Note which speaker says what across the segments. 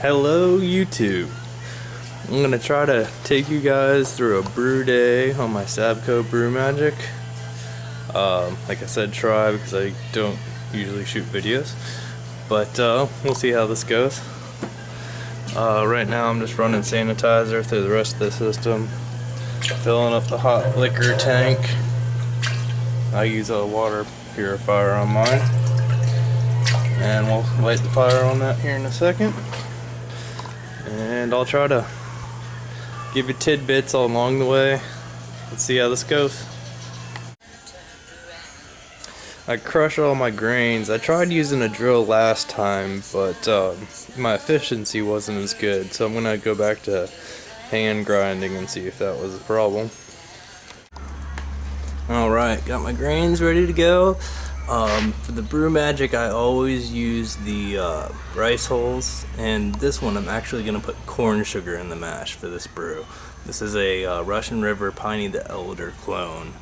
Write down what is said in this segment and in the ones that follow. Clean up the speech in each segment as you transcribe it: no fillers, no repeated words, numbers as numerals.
Speaker 1: Hello YouTube. I'm gonna try to take you guys through a brew day on my Sabco brew magic. Like I said, try because I don't usually shoot videos, but we'll see how this goes. Right now I'm just running sanitizer through the rest of the system, filling up the hot liquor tank. I use a water purifier on mine, and we'll light the fire on that here in a second. And I'll try to give you tidbits all along the way. Let's see how this goes. I crush all my grains. I tried using a drill last time, but my efficiency wasn't as good, so I'm gonna go back to hand grinding and see if that was a problem. Alright, got my grains ready to go. For the brew magic, I always use the rice hulls, and this one I'm actually going to put corn sugar in the mash for this brew. This is a Russian River Piney the Elder clone.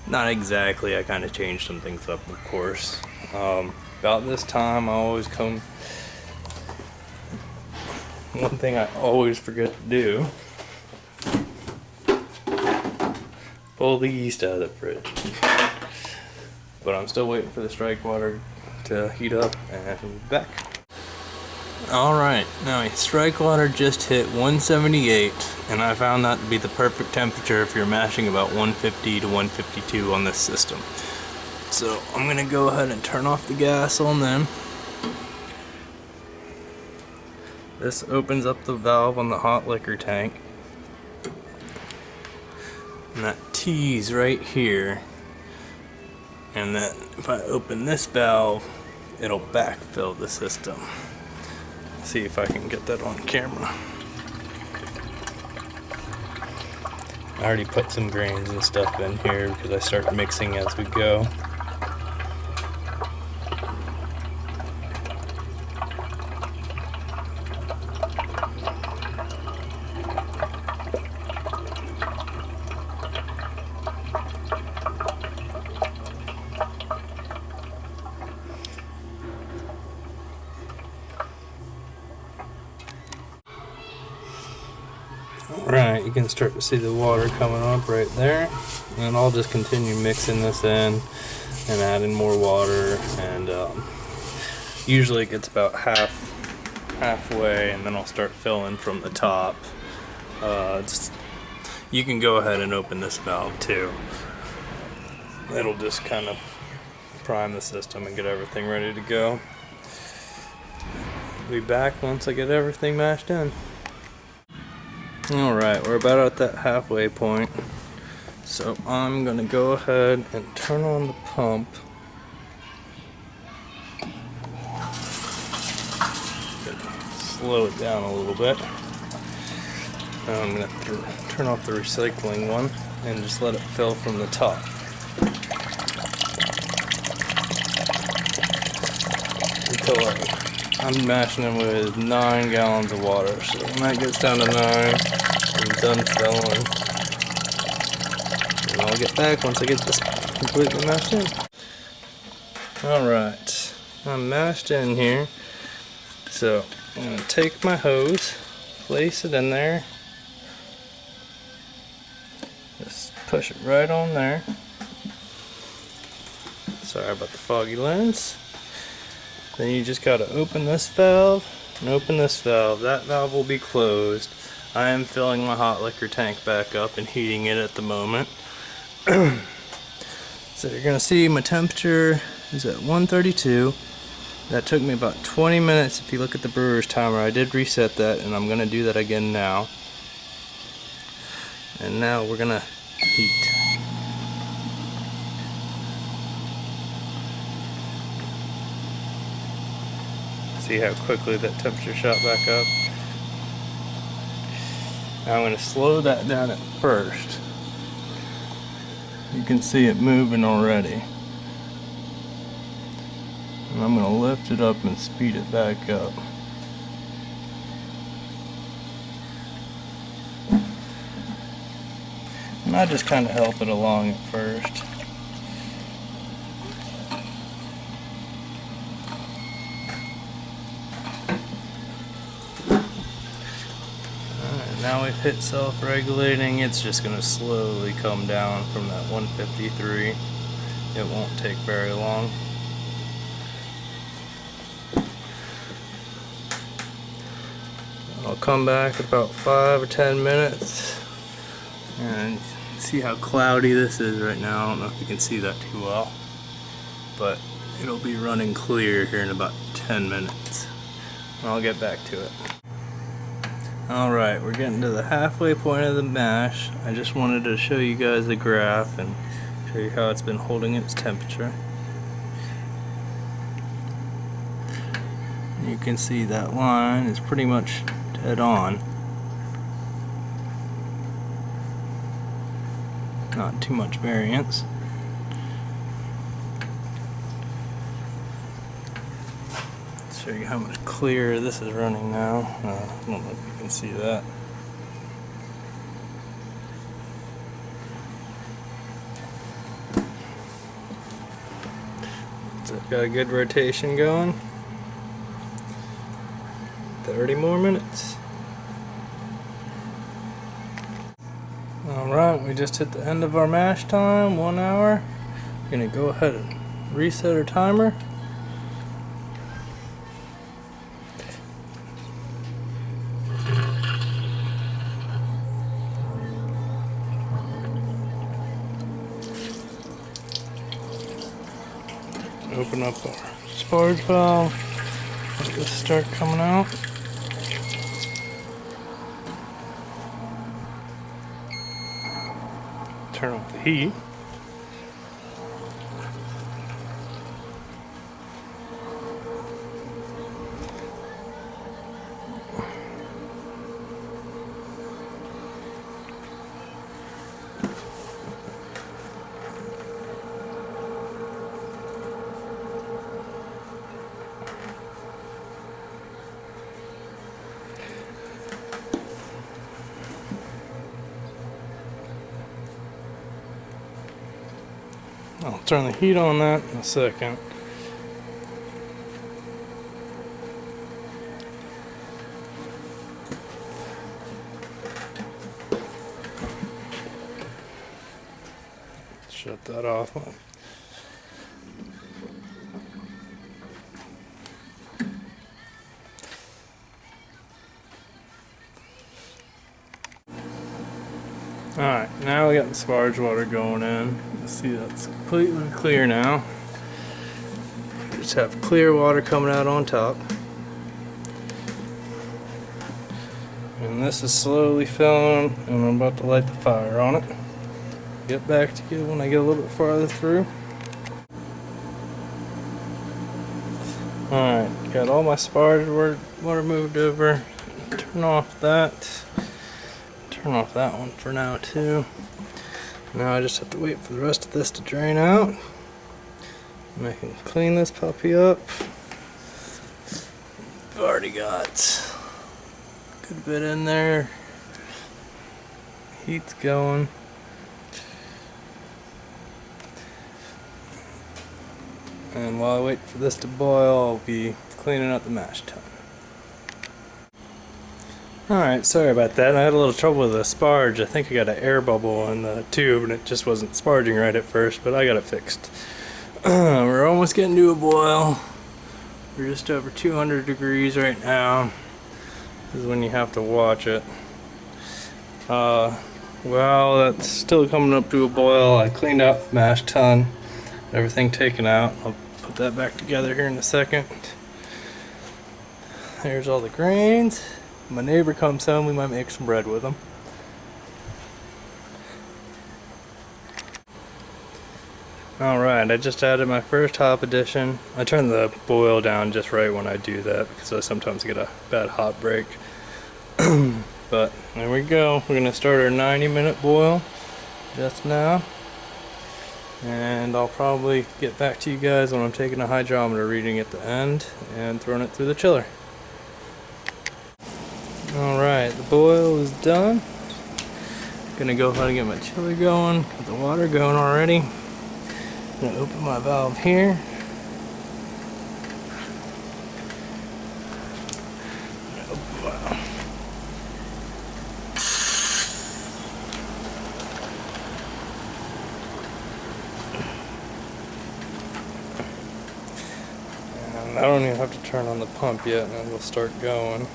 Speaker 1: Not exactly, I kind of changed some things up, of course. About this time I always come... One thing I always forget to do: pull the yeast out of the fridge. But I'm still waiting for the strike water to heat up, and we'll be back. Alright, now strike water just hit 178, and I found that to be the perfect temperature if you're mashing about 150 to 152 on this system. So I'm going to go ahead and turn off the gas on them. This opens up the valve on the hot liquor tank. And that T's right here. And then if I open this valve, it'll backfill the system. See if I can get that on camera. I already put some grains and stuff in here because I start mixing as we go. Alright, you can start to see the water coming up right there, and I'll just continue mixing this in and adding more water, and usually it gets about halfway, and then I'll start filling from the top. You can go ahead and open this valve too. It'll just kind of prime the system and get everything ready to go. I'll be back once I get everything mashed in. Alright, we're about at that halfway point, so I'm going to go ahead and turn on the pump. Slow it down a little bit. Now I'm going to turn off the recycling one and just let it fill from the top. Until I'm mashing them with 9 gallons of water, so when that gets down to 9, I'm done filling. And I'll get back once I get this completely mashed in. Alright, I'm mashed in here, so I'm going to take my hose, place it in there, just push it right on there. Sorry about the foggy lens. Then you just gotta open this valve and open this valve. That valve will be closed. I am filling my hot liquor tank back up and heating it at the moment. So you're gonna see my temperature is at 132. That took me about 20 minutes if you look at the brewer's timer. I did reset that, and I'm gonna do that again now. And now we're gonna heat. See how quickly that temperature shot back up. Now I'm going to slow that down at first. You can see it moving already. And I'm going to lift it up and speed it back up. And I just kind of help it along at first. now we've hit self-regulating. It's just going to slowly come down from that 153. It won't take very long. I'll come back in about 5 or 10 minutes and see how cloudy this is right now. I don't know if you can see that too well, but it'll be running clear here in about 10 minutes. I'll get back to it. Alright, we're getting to the halfway point of the mash. I just wanted to show you guys the graph and show you how it's been holding its temperature. You can see that line is pretty much dead on. Not too much variance. Show you how much clearer this is running now. I don't know if you can see that. So I've got a good rotation going. 30 more minutes. Alright, we just hit the end of our mash time, 1 hour. We're gonna go ahead and reset our timer. Open up our sparge valve, let this start coming out. Turn off the heat. I'll turn the heat on that in a second. Shut that off. Alright, now we got the sparge water going in. See, that's completely clear now. Just have clear water coming out on top. And this is slowly filling, and I'm about to light the fire on it. Get back to you when I get a little bit farther through. Alright, got all my sparge water moved over. Turn off that. Turn off that one for now too. Now I just have to wait for the rest of this to drain out. And I can clean this puppy up. I've already got a good bit in there. Heat's going. And while I wait for this to boil, I'll be cleaning up the mash tun. Alright, sorry about that. I had a little trouble with the sparge. I think I got an air bubble in the tube and it just wasn't sparging right at first, but I got it fixed. We're almost getting to a boil. We're just over 200 degrees right now. This is when you have to watch it. Well, that's still coming up to a boil. I cleaned out the mash tun, everything taken out. I'll put that back together here in a second. There's all the grains. My neighbor comes home, we might make some bread with him. Alright, I just added my first hop addition. I turn the boil down just right when I do that because I sometimes get a bad hop break. But there we go. We're going to start our 90-minute boil just now. And I'll probably get back to you guys when I'm taking a hydrometer reading at the end and throwing it through the chiller. Alright, the boil is done. Gonna go ahead and get my chiller going, got the water going already. Gonna open my valve here. And I don't even have to turn on the pump yet, and it'll start going.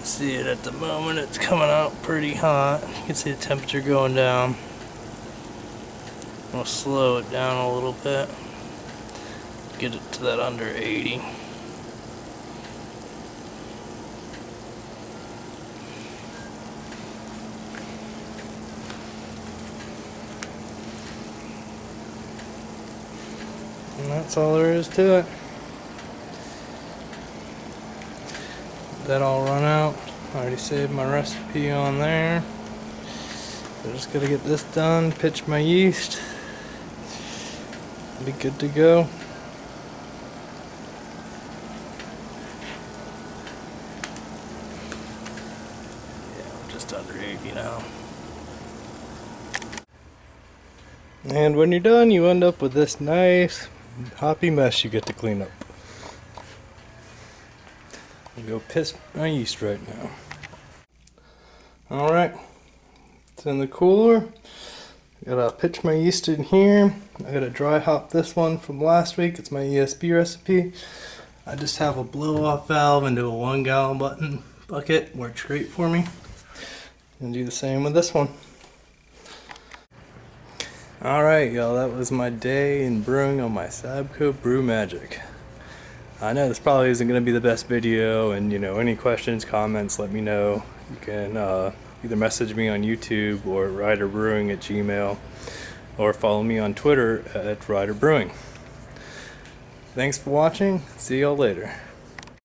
Speaker 1: See it at the moment, it's coming out pretty hot. You can see the temperature going down. We'll slow it down a little bit. Get it to that under 80. And that's all there is to it. That all run out. I already saved my recipe on there. So just gotta get this done, pitch my yeast, be good to go. Yeah, I'm just under 80 now. And when you're done, you end up with this nice hoppy mess you get to clean up. I'm gonna go piss my yeast right now. Alright, it's in the cooler. I gotta pitch my yeast in here. I gotta dry hop this one from last week. It's my ESB recipe. I just have a blow off valve into a 1 gallon bucket. Works great for me. And do the same with this one. Alright y'all, that was my day in brewing on my Sabco Brew Magic. I know this probably isn't going to be the best video, and any questions, comments, let me know. You can either message me on YouTube or riderbrewing@gmail.com, or follow me on Twitter at riderbrewing. Thanks for watching. See y'all later.